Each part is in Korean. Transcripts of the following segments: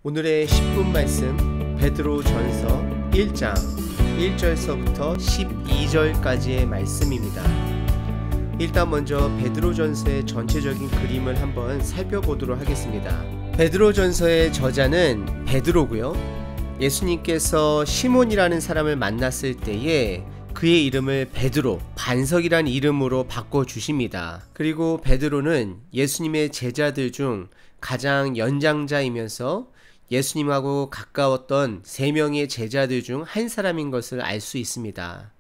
오늘의 10분 말씀 베드로전서 1장 1절서부터 12절까지의 말씀입니다. 일단 먼저 베드로전서의 전체적인 그림을 한번 살펴보도록 하겠습니다. 베드로전서의 저자는 베드로고요. 예수님께서 시몬이라는 사람을 만났을 때에 그의 이름을 베드로, 반석이란 이름으로 바꿔주십니다. 그리고 베드로는 예수님의 제자들 중 가장 연장자이면서 예수님하고 가까웠던 3명의 제자들 중 한 사람인 것을 알 수 있습니다.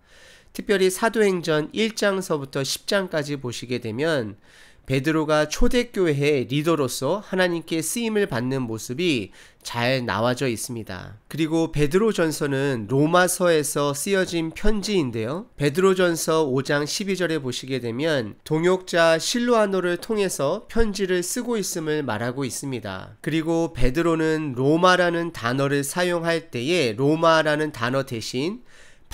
특별히 사도행전 1장서부터 10장까지 보시게 되면 베드로가 초대교회의 리더로서 하나님께 쓰임을 받는 모습이 잘 나와져 있습니다. 그리고 베드로전서는 로마서에서 쓰여진 편지인데요. 베드로전서 5장 12절에 보시게 되면 동역자 실루아노를 통해서 편지를 쓰고 있음을 말하고 있습니다. 그리고 베드로는 로마라는 단어를 사용할 때에 로마라는 단어 대신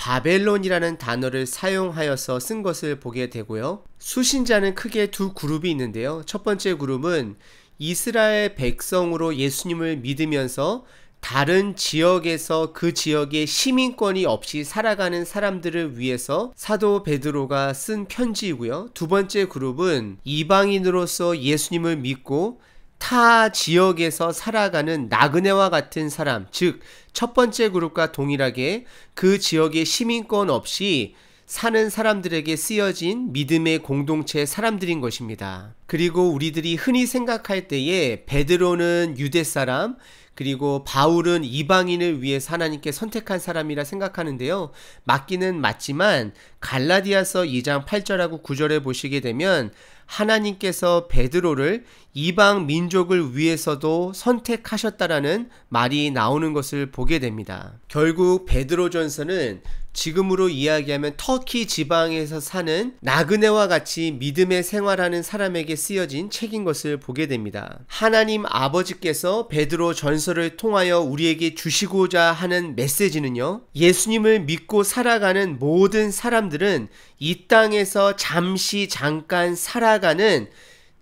바벨론이라는 단어를 사용하여서 쓴 것을 보게 되고요. 수신자는 크게 두 그룹이 있는데요. 첫 번째 그룹은 이스라엘 백성으로 예수님을 믿으면서 다른 지역에서 그 지역에 시민권이 없이 살아가는 사람들을 위해서 사도 베드로가 쓴 편지이고요. 두 번째 그룹은 이방인으로서 예수님을 믿고 타 지역에서 살아가는 나그네와 같은 사람, 즉 첫 번째 그룹과 동일하게 그 지역에 시민권 없이 사는 사람들에게 쓰여진 믿음의 공동체 사람들인 것입니다. 그리고 우리들이 흔히 생각할 때에 베드로는 유대 사람, 그리고 바울은 이방인을 위해서 하나님께 선택한 사람이라 생각하는데요. 맞기는 맞지만 갈라디아서 2장 8절하고 9절에 보시게 되면 하나님께서 베드로를 이방 민족을 위해서도 선택하셨다라는 말이 나오는 것을 보게 됩니다. 결국 베드로전서는 지금으로 이야기하면 터키 지방에서 사는 나그네와 같이 믿음의 생활하는 사람에게 쓰여진 책인 것을 보게 됩니다. 하나님 아버지께서 베드로 전서를 통하여 우리에게 주시고자 하는 메시지는요, 예수님을 믿고 살아가는 모든 사람들은 이 땅에서 잠깐 살아가는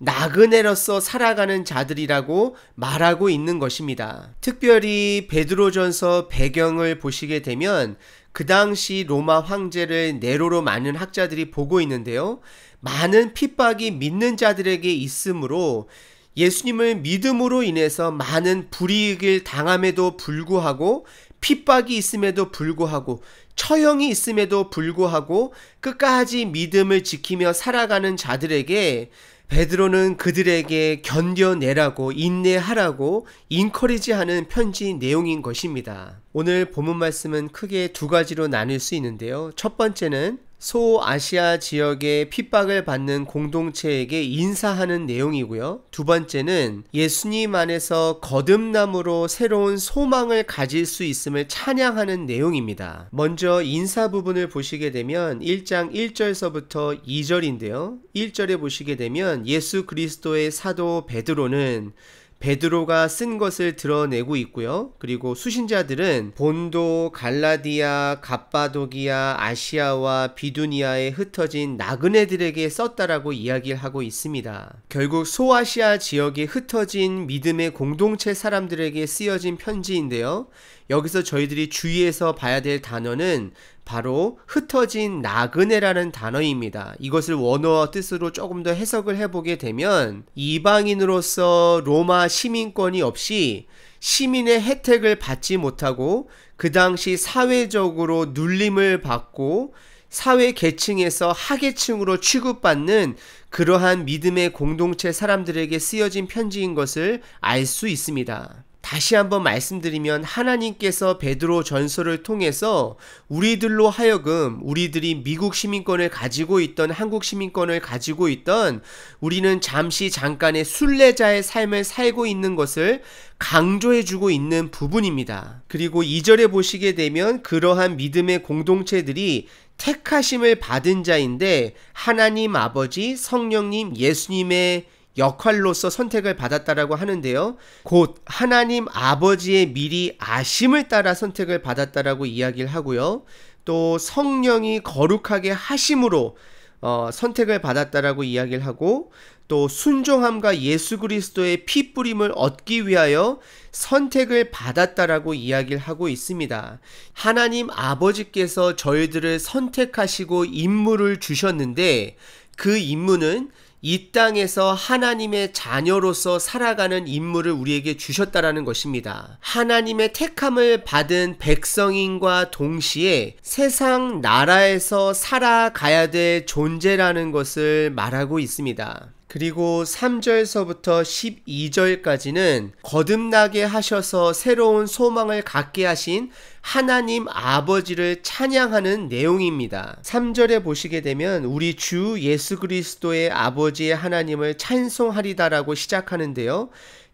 나그네로서 살아가는 자들이라고 말하고 있는 것입니다. 특별히 베드로전서 배경을 보시게 되면 그 당시 로마 황제를 네로로 많은 학자들이 보고 있는데요. 많은 핍박이 믿는 자들에게 있으므로 예수님을 믿음으로 인해서 많은 불이익을 당함에도 불구하고 핍박이 있음에도 불구하고 처형이 있음에도 불구하고 끝까지 믿음을 지키며 살아가는 자들에게 베드로는 그들에게 견뎌내라고 인내하라고 인커리지하는 편지 내용인 것입니다. 오늘 본문 말씀은 크게 두 가지로 나눌 수 있는데요. 첫 번째는 소아시아 지역의 핍박을 받는 공동체에게 인사하는 내용이고요. 두 번째는 예수님 안에서 거듭남으로 새로운 소망을 가질 수 있음을 찬양하는 내용입니다. 먼저 인사 부분을 보시게 되면 1장 1절서부터 2절인데요. 1절에 보시게 되면 예수 그리스도의 사도 베드로는 베드로가 쓴 것을 드러내고 있고요. 그리고 수신자들은 본도, 갈라디아, 갑바도기아, 아시아와 비두니아에 흩어진 나그네들에게 썼다라고 이야기를 하고 있습니다. 결국 소아시아 지역에 흩어진 믿음의 공동체 사람들에게 쓰여진 편지인데요. 여기서 저희들이 주의해서 봐야 될 단어는 바로 흩어진 나그네라는 단어입니다. 이것을 원어와 뜻으로 조금 더 해석을 해보게 되면 이방인으로서 로마 시민권이 없이 시민의 혜택을 받지 못하고 그 당시 사회적으로 눌림을 받고 사회 계층에서 하계층으로 취급받는 그러한 믿음의 공동체 사람들에게 쓰여진 편지인 것을 알 수 있습니다. 다시 한번 말씀드리면 하나님께서 베드로 전서를 통해서 우리들로 하여금 우리들이 미국 시민권을 가지고 있던 한국 시민권을 가지고 있던 우리는 잠깐의 순례자의 삶을 살고 있는 것을 강조해주고 있는 부분입니다. 그리고 2절에 보시게 되면 그러한 믿음의 공동체들이 택하심을 받은 자인데 하나님 아버지, 성령님, 예수님의 역할로서 선택을 받았다라고 하는데요. 곧 하나님 아버지의 미리 아심을 따라 선택을 받았다라고 이야기를 하고요. 또 성령이 거룩하게 하심으로 선택을 받았다라고 이야기를 하고, 또 순종함과 예수 그리스도의 피 뿌림을 얻기 위하여 선택을 받았다라고 이야기를 하고 있습니다. 하나님 아버지께서 저희들을 선택하시고 임무를 주셨는데, 그 임무는 이 땅에서 하나님의 자녀로서 살아가는 임무를 우리에게 주셨다라는 것입니다. 하나님의 택함을 받은 백성인과 동시에 세상 나라에서 살아가야 될 존재라는 것을 말하고 있습니다. 그리고 3절서부터 12절까지는 거듭나게 하셔서 새로운 소망을 갖게 하신 하나님 아버지를 찬양하는 내용입니다. 3절에 보시게 되면 우리 주 예수 그리스도의 아버지의 하나님을 찬송하리다라고 시작하는데요.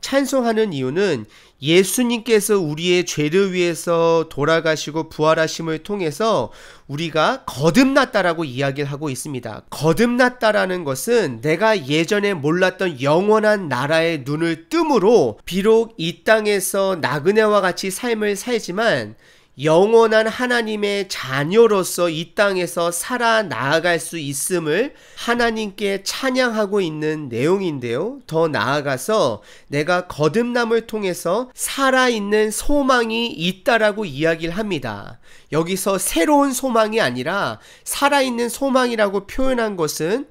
찬송하는 이유는 예수님께서 우리의 죄를 위해서 돌아가시고 부활하심을 통해서 우리가 거듭났다라고 이야기를 하고 있습니다. 거듭났다라는 것은 내가 예전에 몰랐던 영원한 나라의 눈을 뜸으로 비록 이 땅에서 나그네와 같이 삶을 살지만 영원한 하나님의 자녀로서 이 땅에서 살아나아갈 수 있음을 하나님께 찬양하고 있는 내용인데요. 더 나아가서 내가 거듭남을 통해서 살아있는 소망이 있다라고 이야기를 합니다. 여기서 새로운 소망이 아니라 살아있는 소망이라고 표현한 것은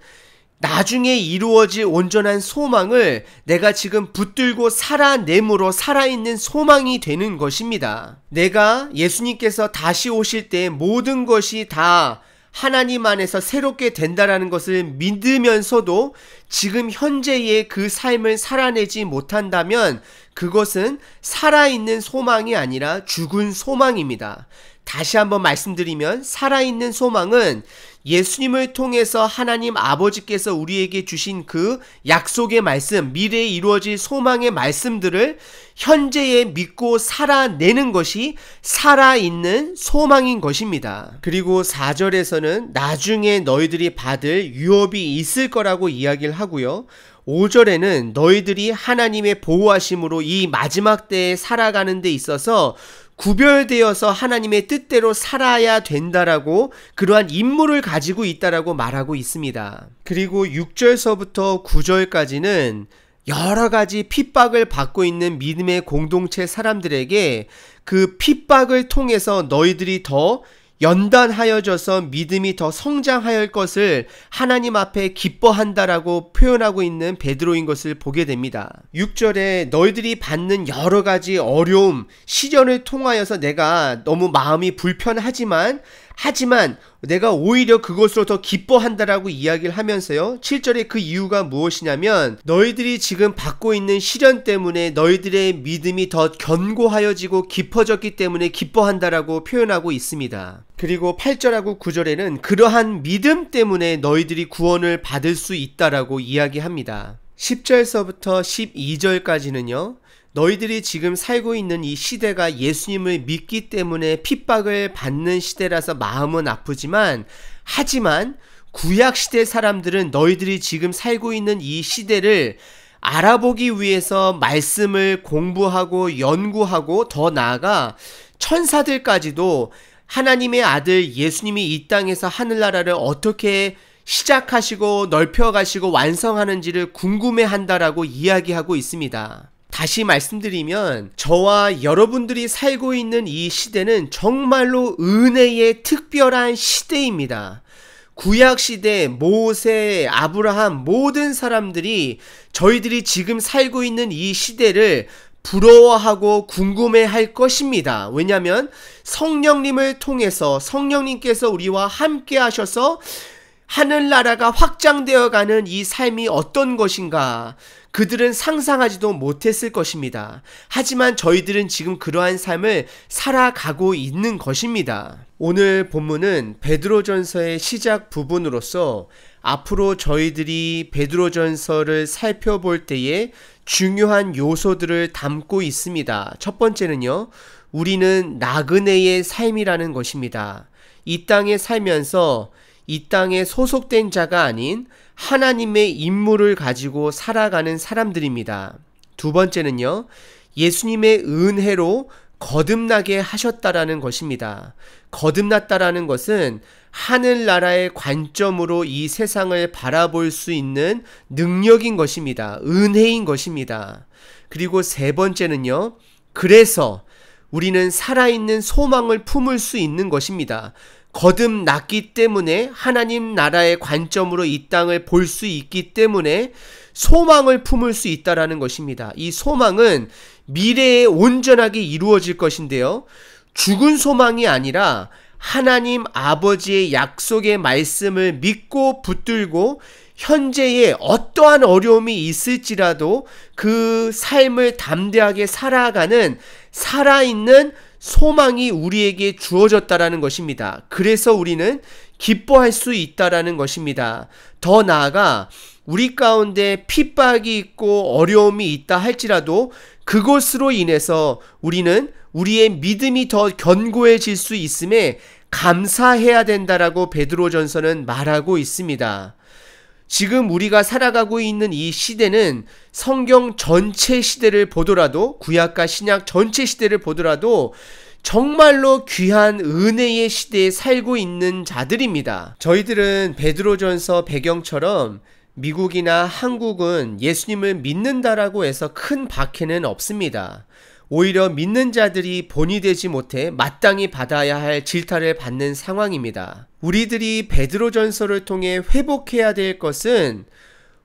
나중에 이루어질 온전한 소망을 내가 지금 붙들고 살아내므로 살아있는 소망이 되는 것입니다. 내가 예수님께서 다시 오실 때 모든 것이 다 하나님 안에서 새롭게 된다라는 것을 믿으면서도 지금 현재의 그 삶을 살아내지 못한다면 그것은 살아있는 소망이 아니라 죽은 소망입니다. 다시 한번 말씀드리면 살아있는 소망은 예수님을 통해서 하나님 아버지께서 우리에게 주신 그 약속의 말씀, 미래에 이루어질 소망의 말씀들을 현재에 믿고 살아내는 것이 살아있는 소망인 것입니다. 그리고 4절에서는 나중에 너희들이 받을 유업이 있을 거라고 이야기를 하고요. 5절에는 너희들이 하나님의 보호하심으로 이 마지막 때에 살아가는 데 있어서 구별되어서 하나님의 뜻대로 살아야 된다라고 그러한 임무를 가지고 있다라고 말하고 있습니다. 그리고 6절서부터 9절까지는 여러 가지 핍박을 받고 있는 믿음의 공동체 사람들에게 그 핍박을 통해서 너희들이 더 연단하여져서 믿음이 더 성장할 것을 하나님 앞에 기뻐한다라고 표현하고 있는 베드로인 것을 보게 됩니다. 6절에 너희들이 받는 여러 가지 어려움, 시련을 통하여서 내가 너무 마음이 불편하지만 내가 오히려 그것으로 더 기뻐한다라고 이야기를 하면서요. 7절에 그 이유가 무엇이냐면 너희들이 지금 받고 있는 시련 때문에 너희들의 믿음이 더 견고하여지고 깊어졌기 때문에 기뻐한다라고 표현하고 있습니다. 그리고 8절하고 9절에는 그러한 믿음 때문에 너희들이 구원을 받을 수 있다라고 이야기합니다. 10절서부터 12절까지는요. 너희들이 지금 살고 있는 이 시대가 예수님을 믿기 때문에 핍박을 받는 시대라서 마음은 아프지만 하지만 구약시대 사람들은 너희들이 지금 살고 있는 이 시대를 알아보기 위해서 말씀을 공부하고 연구하고 더 나아가 천사들까지도 하나님의 아들 예수님이 이 땅에서 하늘나라를 어떻게 시작하시고 넓혀가시고 완성하는지를 궁금해한다라고 이야기하고 있습니다. 다시 말씀드리면 저와 여러분들이 살고 있는 이 시대는 정말로 은혜의 특별한 시대입니다. 구약시대, 모세, 아브라함 모든 사람들이 저희들이 지금 살고 있는 이 시대를 부러워하고 궁금해할 것입니다. 왜냐하면 성령님을 통해서 성령님께서 우리와 함께 하셔서 하늘나라가 확장되어가는 이 삶이 어떤 것인가 그들은 상상하지도 못했을 것입니다. 하지만 저희들은 지금 그러한 삶을 살아가고 있는 것입니다. 오늘 본문은 베드로전서의 시작 부분으로서 앞으로 저희들이 베드로전서를 살펴볼 때에 중요한 요소들을 담고 있습니다. 첫 번째는요, 우리는 나그네의 삶이라는 것입니다. 이 땅에 살면서 이 땅에 소속된 자가 아닌 하나님의 임무를 가지고 살아가는 사람들입니다. 두 번째는요, 예수님의 은혜로 거듭나게 하셨다라는 것입니다. 거듭났다라는 것은 하늘나라의 관점으로 이 세상을 바라볼 수 있는 능력인 것입니다. 은혜인 것입니다. 그리고 세 번째는요, 그래서 우리는 살아있는 소망을 품을 수 있는 것입니다. 거듭났기 때문에 하나님 나라의 관점으로 이 땅을 볼 수 있기 때문에 소망을 품을 수 있다라는 것입니다. 이 소망은 미래에 온전하게 이루어질 것인데요, 죽은 소망이 아니라 하나님 아버지의 약속의 말씀을 믿고 붙들고 현재에 어떠한 어려움이 있을지라도 그 삶을 담대하게 살아가는 살아있는 소망이 우리에게 주어졌다라는 것입니다. 그래서 우리는 기뻐할 수 있다라는 것입니다. 더 나아가 우리 가운데 핍박이 있고 어려움이 있다 할지라도 그것으로 인해서 우리는 우리의 믿음이 더 견고해질 수 있음에 감사해야 된다라고 베드로전서는 말하고 있습니다. 지금 우리가 살아가고 있는 이 시대는 성경 전체 시대를 보더라도, 구약과 신약 전체 시대를 보더라도 정말로 귀한 은혜의 시대에 살고 있는 자들입니다. 저희들은 베드로전서 배경처럼 미국이나 한국은 예수님을 믿는다라고 해서 큰 박해는 없습니다. 오히려 믿는 자들이 본이 되지 못해 마땅히 받아야 할 질타를 받는 상황입니다. 우리들이 베드로전서를 통해 회복해야 될 것은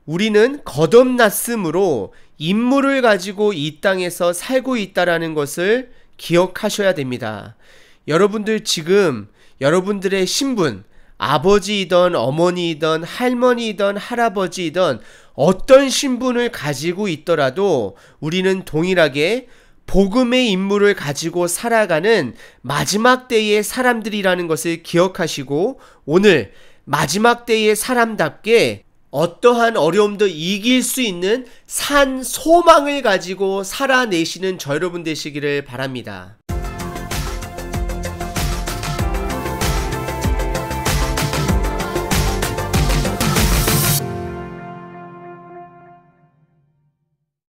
우리는 거듭났으므로 임무를 가지고 이 땅에서 살고 있다라는 것을 기억하셔야 됩니다. 여러분들 지금 여러분들의 신분, 아버지이던 어머니이던 할머니이던 할아버지이던 어떤 신분을 가지고 있더라도 우리는 동일하게 복음의 임무를 가지고 살아가는 마지막 때의 사람들이라는 것을 기억하시고 오늘 마지막 때의 사람답게 어떠한 어려움도 이길 수 있는 산 소망을 가지고 살아내시는 저 여러분 되시기를 바랍니다.